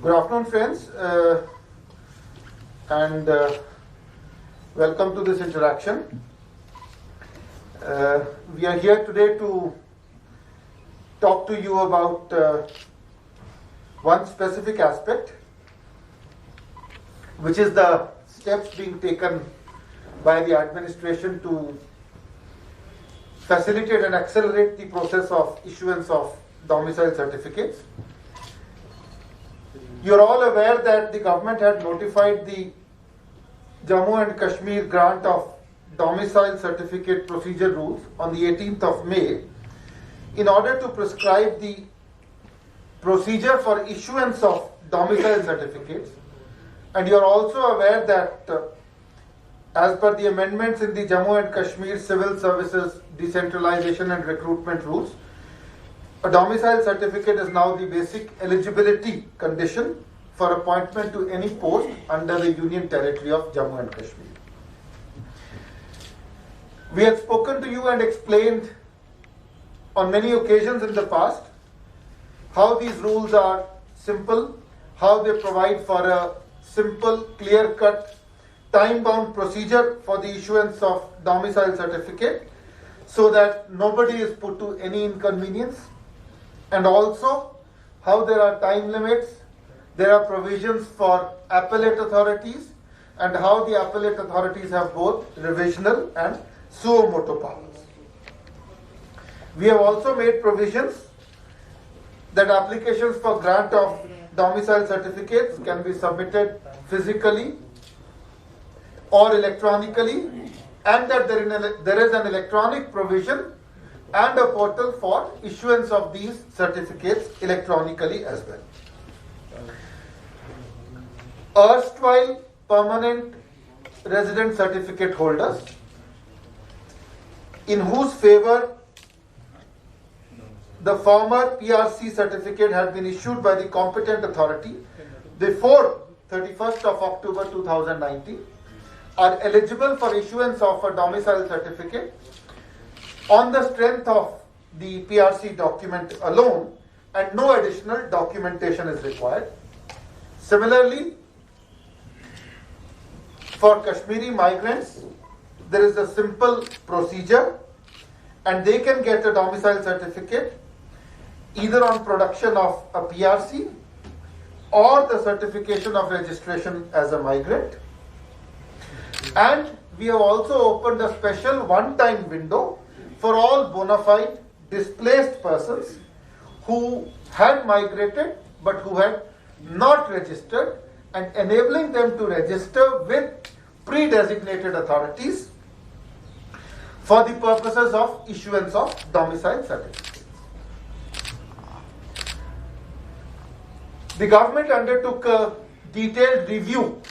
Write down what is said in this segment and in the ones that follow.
Good afternoon, friends, and welcome to this interaction. We are here today to talk to you about one specific aspect, which is the steps being taken by the administration to facilitate and accelerate the process of issuance of domicile certificates. You are all aware that the government had notified the Jammu and Kashmir grant of domicile certificate procedure rules on the 18th of May in order to prescribe the procedure for issuance of domicile certificates. And you are also aware that as per the amendments in the Jammu and Kashmir Civil Services Decentralization and Recruitment Rules, a domicile certificate is now the basic eligibility condition for appointment to any post under the Union Territory of Jammu and Kashmir. We had spoken to you and explained on many occasions in the past how these rules are simple, how they provide for a simple, clear-cut, time-bound procedure for the issuance of domicile certificate so that nobody is put to any inconvenience. And also how there are time limits, there are provisions for appellate authorities, and how the appellate authorities have both revisional and suo motu powers. We have also made provisions that applications for grant of domicile certificates can be submitted physically or electronically, and that there is an electronic provision and a portal for issuance of these certificates electronically as well. Erstwhile permanent resident certificate holders in whose favor the former PRC certificate had been issued by the competent authority before 31st of October 2019 are eligible for issuance of a domicile certificate on the strength of the PRC document alone, and no additional documentation is required. Similarly, for Kashmiri migrants, there is a simple procedure and they can get a domicile certificate either on production of a PRC or the certification of registration as a migrant. And we have also opened a special one-time window for all bona fide displaced persons who had migrated but who had not registered, and enabling them to register with pre-designated authorities for the purposes of issuance of domicile certificates. The government undertook a detailed review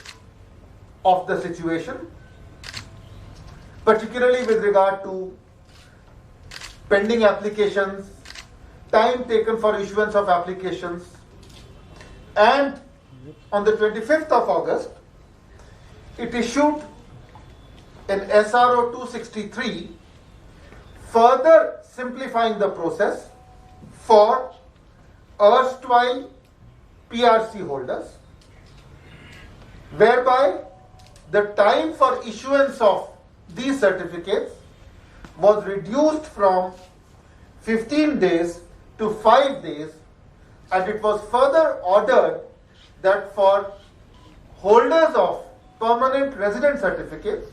of the situation, particularly with regard to pending applications, time taken for issuance of applications, and on the 25th of August, it issued an SRO 263 further simplifying the process for erstwhile PRC holders, whereby the time for issuance of these certificates was reduced from 15 days to 5 days, and it was further ordered that for holders of permanent resident certificates,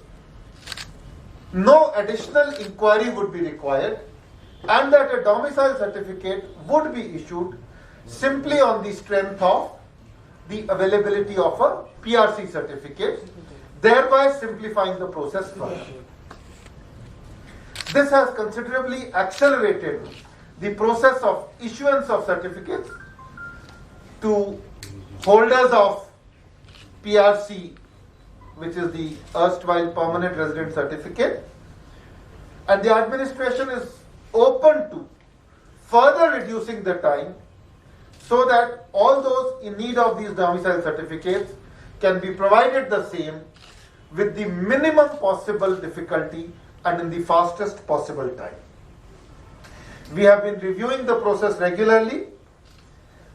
no additional inquiry would be required, and that a domicile certificate would be issued simply on the strength of the availability of a PRC certificate, thereby simplifying the process further. This has considerably accelerated the process of issuance of certificates to holders of PRC, which is the erstwhile permanent resident certificate, and the administration is open to further reducing the time so that all those in need of these domicile certificates can be provided the same with the minimum possible difficulty and in the fastest possible time. We have been reviewing the process regularly.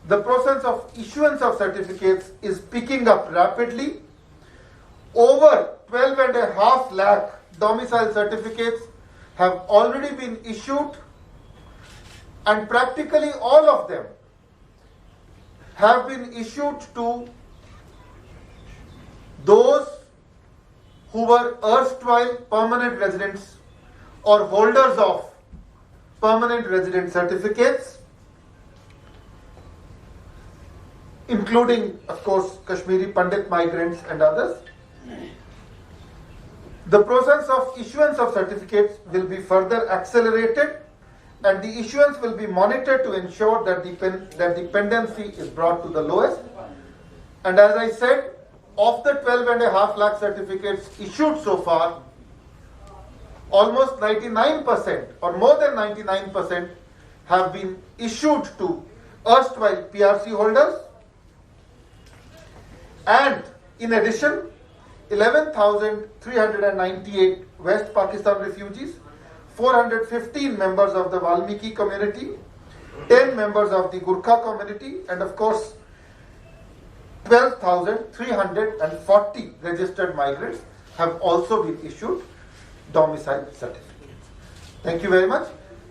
the process of issuance of certificates is picking up rapidly. Over 12.5 lakh domicile certificates have already been issued, and practically all of them have been issued to those who were erstwhile permanent residents or holders of permanent resident certificates, including, of course, Kashmiri Pandit migrants and others. The process of issuance of certificates will be further accelerated, and the issuance will be monitored to ensure that the dependency is brought to the lowest. And as I said, of the 12.5 lakh certificates issued so far, almost 99% or more than 99% have been issued to erstwhile PRC holders. And in addition, 11,398 West Pakistan refugees, 415 members of the Valmiki community, 10 members of the Gurkha community, and of course 12,340 registered migrants have also been issued domicile certificates. Thank you very much.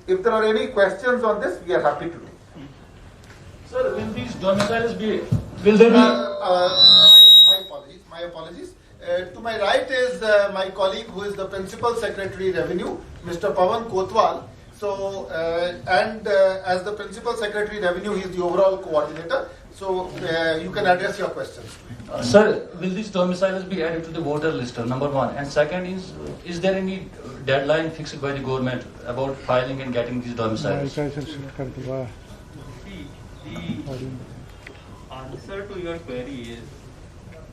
If there are any questions on this, we are happy to take. Sir, will these domiciles be? Will they be? My apologies. To my right is my colleague who is the Principal Secretary Revenue, Mr. Pawan Kotwal. So, as the Principal Secretary Revenue, he is the overall coordinator. So, you can address your questions. Sir, will these domiciles be added to the voter list? Number one. And second is there any deadline fixed by the government about filing and getting these domiciles? See, the answer to your query is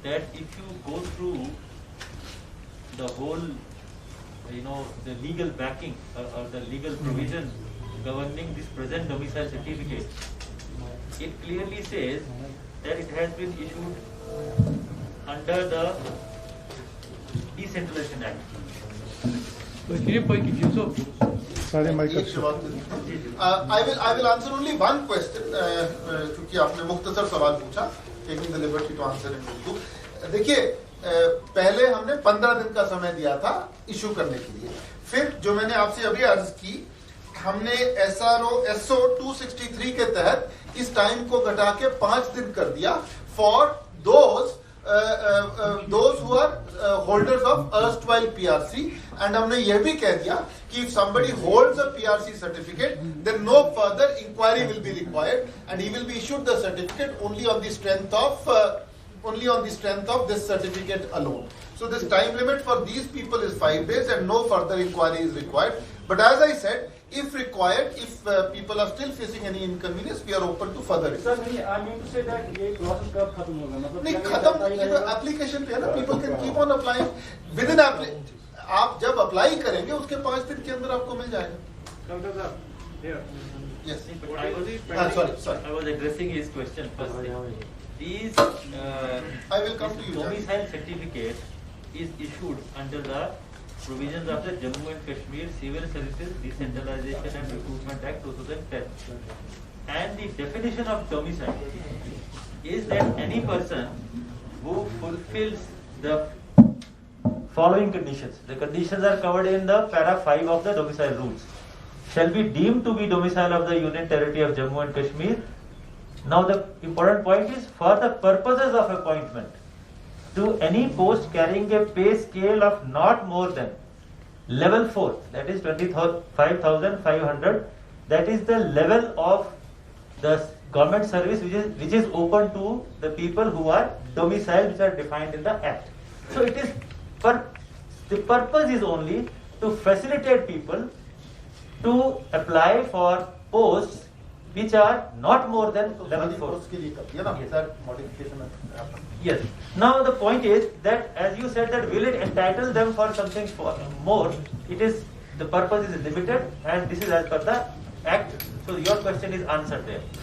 that if you go through the whole, the legal backing or the legal provision governing this present domicile certificate, it clearly says that it has been issued under the Decentralization Act. I will answer only one question. क्योंकि आपने मुख्तसर सवाल पूछा, taking the liberty to answer in Urdu. देखिए, पहले हमने 15 दिन का समय दिया था इशू करने के लिए. फिर जो मैंने आपसे अभी अर्ज की, हमने SO 263 के तहत इस टाइम को घटा के 5 दिन कर दिया for those who are holders of erstwhile PRC, and हमने यह भी कह दिया कि if somebody holds a PRC certificate, then no further inquiry will be required, and he will be issued the certificate only on the strength of this certificate alone. So this time limit for these people is 5 days, and no further inquiry is required. But as I said, if required, if people are still facing any inconvenience, we are open to further. Sir, I mean to say that ये process कब खत्म होगा? नहीं खत्म, application पे है ना, people can keep on applying within आप जब अप्लाई करेंगे उसके 5 दिन के अंदर आपको मिल जाएगा. Yes. I was addressing his question first. These I will come to you. Domicile certificate is issued under the provisions of the Jammu and Kashmir Civil Services Decentralization and Recruitment Act 2010. And the definition of domicile is that any person who fulfills the following conditions. The conditions are covered in the para 5 of the domicile rules. Shall be deemed to be domicile of the Union Territory of Jammu and Kashmir. Now the important point is for the purposes of appointment to any post carrying a pay scale of not more than level 4, that is 25,500, that is the level of the government service which is open to the people who are domiciled, which are defined in the Act. So it is the purpose is only to facilitate people to apply for posts which are not more than level 4. Yes. Now the point is that, as you said, that will it entitle them for something more? It is, the purpose is limited, and this is as per the Act. So your question is answered there.